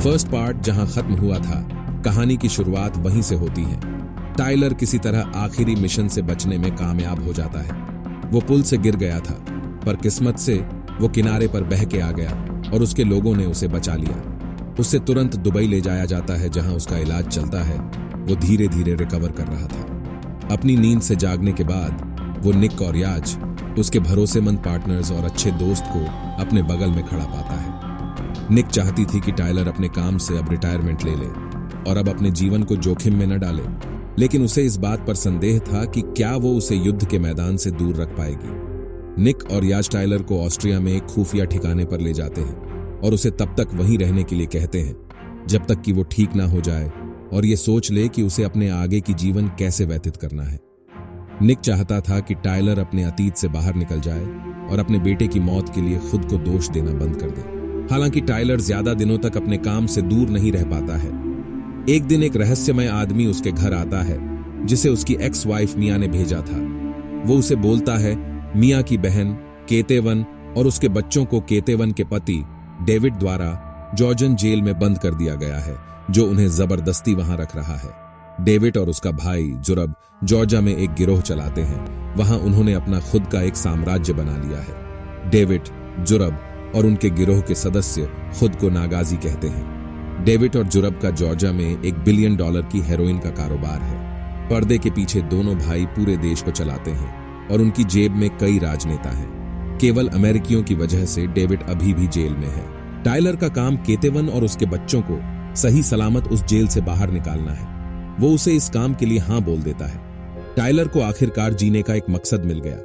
First part जहां खत्म हुआ था, कहानी की शुरुआत वहीं से होती है। टाइलर किसी तरह आखिरी मिशन से बचने में कामयाब हो जाता है। वो पुल से गिर गया था, पर किस्मत से वो किनारे पर बह के आ गया और उसके लोगों ने उसे बचा लिया। उसे तुरंत दुबई ले जाया जाता है, जहां उसका इलाज चलता है। वो धीरे धीरे रिकवर कर रहा था। अपनी नींद से जागने के बाद वो निक और याज, उसके भरोसेमंद पार्टनर्स और अच्छे दोस्त को अपने बगल में खड़ा पाता है। निक चाहती थी कि टाइलर अपने काम से अब रिटायरमेंट ले ले और अब अपने जीवन को जोखिम में न डाले, लेकिन उसे इस बात पर संदेह था कि क्या वो उसे युद्ध के मैदान से दूर रख पाएगी। निक और याज टाइलर को ऑस्ट्रिया में एक खुफिया ठिकाने पर ले जाते हैं और उसे तब तक वहीं रहने के लिए कहते हैं जब तक कि वो ठीक ना हो जाए और ये सोच ले कि उसे अपने आगे की जीवन कैसे व्यतीत करना है। निक चाहता था कि टाइलर अपने अतीत से बाहर निकल जाए और अपने बेटे की मौत के लिए खुद को दोष देना बंद कर दे। हालांकि टाइलर ज्यादा दिनों तक अपने काम से दूर नहीं रह पाता है। एक दिन एक रहस्यमय आदमी उसके घर आता है, जिसे उसकी एक्स वाइफ मिया ने भेजा था। वो उसे बोलता है मिया की बहन केतेवन और उसके बच्चों को केतेवन के पति डेविड द्वारा जॉर्जन जेल में बंद कर दिया गया है, जो उन्हें जबरदस्ती वहां रख रहा है। डेविड और उसका भाई जुरब जॉर्जिया में एक गिरोह चलाते हैं। वहां उन्होंने अपना खुद का एक साम्राज्य बना लिया है। डेविड, जुरब और उनके गिरोह के सदस्य खुद को नागाजी कहते हैं। डेविड और जुरब का जॉर्जिया में $1 बिलियन की हेरोइन का कारोबार है। पर्दे के पीछे दोनों भाई पूरे देश को चलाते हैं और उनकी जेब में कई राजनेता हैं। केवल अमेरिकियों की वजह से डेविड अभी भी जेल में है। टाइलर का काम केतेवन और उसके बच्चों को सही सलामत उस जेल से बाहर निकालना है। वो उसे इस काम के लिए हां बोल देता है। टाइलर को आखिरकार जीने का एक मकसद मिल गया।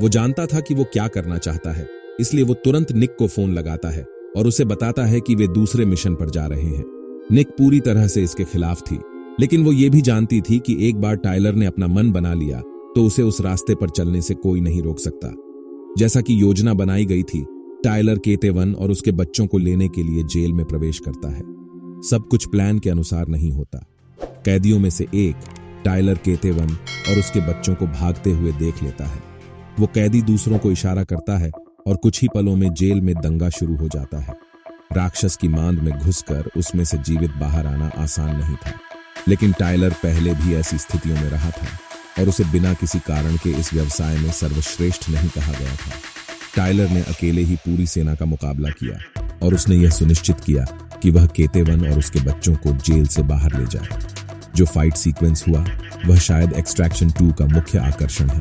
वो जानता था कि वो क्या करना चाहता है, इसलिए वो तुरंत निक को फोन लगाता है और उसे बताता है कि वे दूसरे मिशन पर जा रहे हैं। निक पूरी तरह से इसके खिलाफ थी, लेकिन वो ये भी जानती थी कि एक बार टाइलर ने अपना मन बना लिया तो उसे उस रास्ते पर चलने से कोई नहीं रोक सकता। जैसा कि योजना बनाई गई थी, टाइलर केतेवन और उसके बच्चों को लेने के लिए जेल में प्रवेश करता है। सब कुछ प्लान के अनुसार नहीं होता। कैदियों में से एक टाइलर केतेवन और उसके बच्चों को भागते हुए देख लेता है। वो कैदी दूसरों को इशारा करता है और कुछ ही पलों में जेल में दंगा शुरू हो जाता है। राक्षस की मांद में घुसकर उसमें से जीवित बाहर आना आसान नहीं था, लेकिन टाइलर पहले भी ऐसी स्थितियों में रहा था और उसे बिना किसी कारण के इस व्यवसाय में सर्वश्रेष्ठ नहीं कहा गया था। टाइलर ने अकेले ही पूरी सेना का मुकाबला किया और उसने यह सुनिश्चित किया कि वह केतेवन और उसके बच्चों को जेल से बाहर ले जाए। जो फाइट सीक्वेंस हुआ वह शायद एक्सट्रैक्शन 2 का मुख्य आकर्षण है।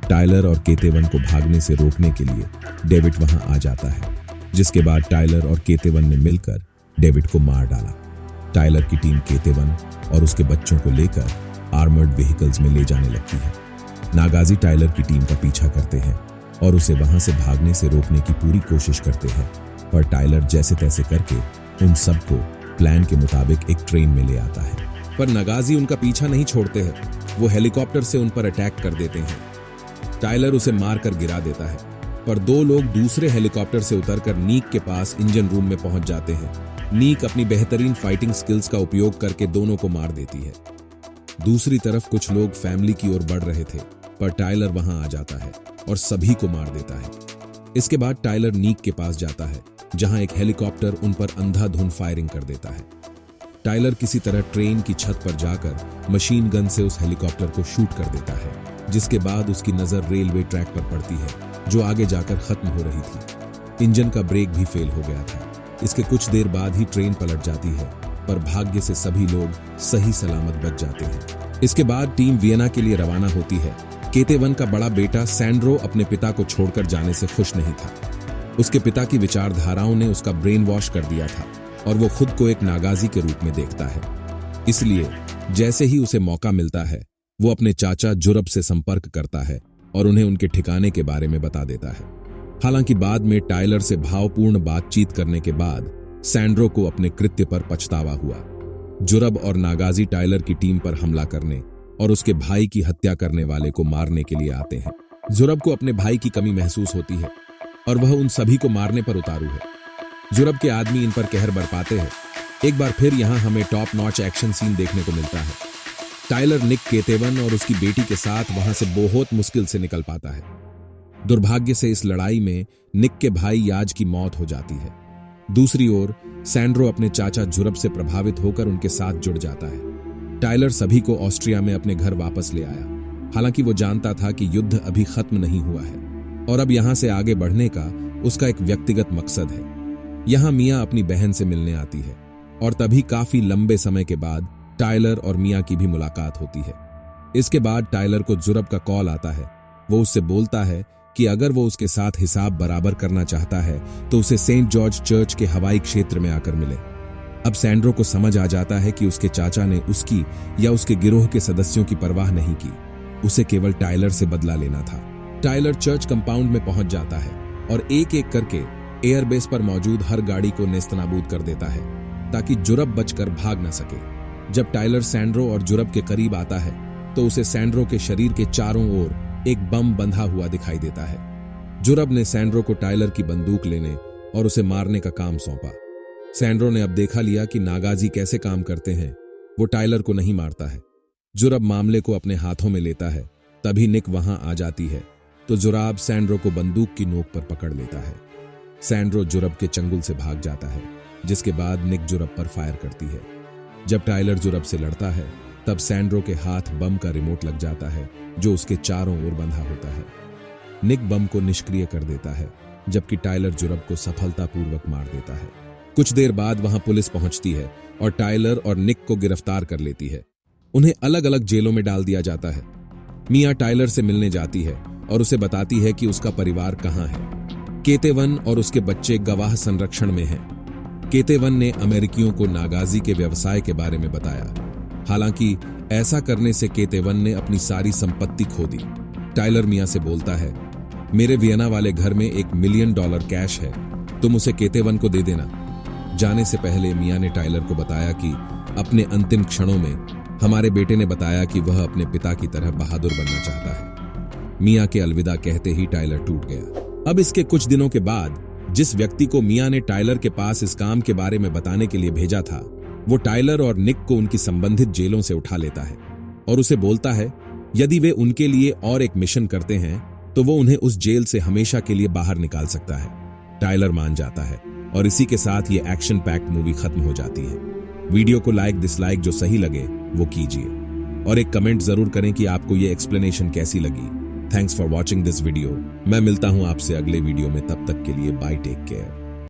टाइलर और केतेवन को भागने से रोकने के लिए डेविड वहां आ जाता है, जिसके बाद टाइलर और केतेवन ने मिलकर डेविड को मार डाला। टाइलर की टीम केतेवन और उसके बच्चों को लेकर आर्मर्ड व्हीकल्स में ले जाने लगती है। नागाजी टाइलर की टीम का पीछा करते हैं और उसे वहां से भागने से रोकने की पूरी कोशिश करते हैं, पर टाइलर जैसे तैसे करके उन सबको प्लान के मुताबिक एक ट्रेन में ले आता है। पर नागाजी उनका पीछा नहीं छोड़ते हैं। वो हेलीकॉप्टर से उन पर अटैक कर देते हैं। टाइलर उसे मारकर गिरा देता है, पर 2 लोग दूसरे हेलीकॉप्टर से उतरकर नीक के पास इंजन रूम में पहुंच जाते हैं। नीक अपनी बेहतरीन फाइटिंग स्किल्स का उपयोग करके दोनों को मार देती है। दूसरी तरफ कुछ लोग फैमिली की ओर बढ़ रहे थे, पर टाइलर वहां आ जाता है और सभी को मार देता है। इसके बाद टाइलर नीक के पास जाता है, जहां एक हेलीकॉप्टर उन पर अंधाधुंध फायरिंग कर देता है। टाइलर किसी तरह ट्रेन की छत पर जाकर मशीन गन से उस हेलीकॉप्टर को शूट कर देता है, जिसके बाद उसकी नजर रेलवे ट्रैक पर पड़ती है, जो आगे जाकर खत्म हो रही थी। इंजन का ब्रेक भी फेल हो गया था। इसके कुछ देर बाद ही ट्रेन पलट जाती है, पर भाग्य से सभी लोग सही सलामत बच जाते हैं। इसके बाद टीम वियना के लिए रवाना होती है। केतेवन का बड़ा बेटा सैंड्रो अपने पिता को छोड़कर जाने से खुश नहीं था। उसके पिता की विचारधाराओं ने उसका ब्रेन वॉश कर दिया था और वो खुद को एक नागाजी के रूप में देखता है। इसलिए जैसे ही उसे मौका मिलता है, वो अपने चाचा जुरब से संपर्क करता है और उन्हें उनके ठिकाने के बारे में बता देता है। हालांकि बाद में टाइलर से भावपूर्ण बातचीत करने के बाद सैंड्रो को अपने कृत्य पर पछतावा हुआ। जुरब और नागाजी टाइलर की टीम पर हमला करने और उसके भाई की हत्या करने वाले को मारने के लिए आते हैं। जुरब को अपने भाई की कमी महसूस होती है और वह उन सभी को मारने पर उतारू है। जुरब के आदमी इन पर कहर बरपाते हैं। एक बार फिर यहां हमें टॉप नॉच एक्शन सीन देखने को मिलता है। टाइलर निक केतेवन और उसकी बेटी के साथ वहां से बहुत मुश्किल से निकल पाता है। दुर्भाग्य से इस लड़ाई में निक के भाई याज की मौत हो जाती है। दूसरी ओर सैंड्रो अपने चाचा जुरब से प्रभावित होकर उनके साथ जुड़ जाता है। टाइलर सभी को ऑस्ट्रिया में अपने घर वापस ले आया। हालांकि वो जानता था कि युद्ध अभी खत्म नहीं हुआ है और अब यहां से आगे बढ़ने का उसका एक व्यक्तिगत मकसद है। यहां मिया अपनी बहन से मिलने आती है और तभी काफी लंबे समय के बाद टाइलर और मिया की भी मुलाकात होती है। इसके बाद टाइलर को जुरब का कॉल आता है। वो उससे बोलता है कि अगर वो उसके साथ हिसाब बराबर करना चाहता है तो उसे सेंट जॉर्ज चर्च के हवाई क्षेत्र में आकर मिले। अब सैंड्रो को समझ आ जाता है कि उसके चाचा ने उसकी या उसके गिरोह के सदस्यों की परवाह नहीं की, उसे केवल टाइलर से बदला लेना था। टाइलर चर्च कंपाउंड में पहुंच जाता है और एक एक करके एयरबेस पर मौजूद हर गाड़ी को नेस्तनाबूद कर देता है ताकि जुरब बचकर भाग न सके। जब टाइलर सैंड्रो और जुरब के करीब आता है तो उसे सैंड्रो के शरीर के चारों ओर एक बम बंधा हुआ दिखाई देता है। जुरब ने सैंड्रो को टाइलर की बंदूक लेने और उसे मारने का काम सौंपा। सैंड्रो ने अब देखा लिया कि नागाजी कैसे काम करते हैं। वो टाइलर को नहीं मारता है। जुरब मामले को अपने हाथों में लेता है। तभी निक वहां आ जाती है तो जुराब सैंड्रो को बंदूक की नोक पर पकड़ लेता है। सैंड्रो जुरब के चंगुल से भाग जाता है, जिसके बाद निक जुरब पर फायर करती है। जब टाइलर जुरब से लड़ता है तब सैंड्रो के हाथ बम का रिमोट लग जाता है जो उसके चारों ओर बंधा होता है। निक बम को निष्क्रिय कर देता है जबकि टाइलर जुरब को सफलतापूर्वक मार देता है। कुछ देर बाद वहां पुलिस पहुंचती है और टाइलर और निक को गिरफ्तार कर लेती है। उन्हें अलग अलग जेलों में डाल दिया जाता है। मिया टाइलर से मिलने जाती है और उसे बताती है कि उसका परिवार कहां है। केतेवन और उसके बच्चे गवाह संरक्षण में हैं। केतेवन ने अमेरिकियों को नागाजी के व्यवसाय के बारे में बताया। हालांकि ऐसा करने से केतेवन ने अपनी सारी संपत्ति खो दी। टाइलर मिया से बोलता है, मेरे वियना वाले घर में $1 मिलियन कैश है, तुम उसे केतेवन को दे देना। जाने से पहले मिया ने टाइलर को बताया कि अपने अंतिम क्षणों में हमारे बेटे ने बताया कि वह अपने पिता की तरह बहादुर बनना चाहता है। मिया के अलविदा कहते ही टाइलर टूट गया। अब इसके कुछ दिनों के बाद जिस व्यक्ति को मिया ने टाइलर के पास इस काम के बारे में बताने के लिए भेजा था, वो टाइलर और निक को उनकी संबंधित जेलों से उठा लेता है और उसे बोलता है यदि वे उनके लिए और एक मिशन करते हैं तो वो उन्हें उस जेल से हमेशा के लिए बाहर निकाल सकता है। टाइलर मान जाता है और इसी के साथ ये एक्शन पैक्ड मूवी खत्म हो जाती है। वीडियो को लाइक डिसलाइक जो सही लगे वो कीजिए और एक कमेंट जरूर करें कि आपको ये एक्सप्लेनेशन कैसी लगी। Thanks for watching this video. मैं मिलता हूं आपसे अगले वीडियो में, तब तक के लिए बाय, टेक केयर।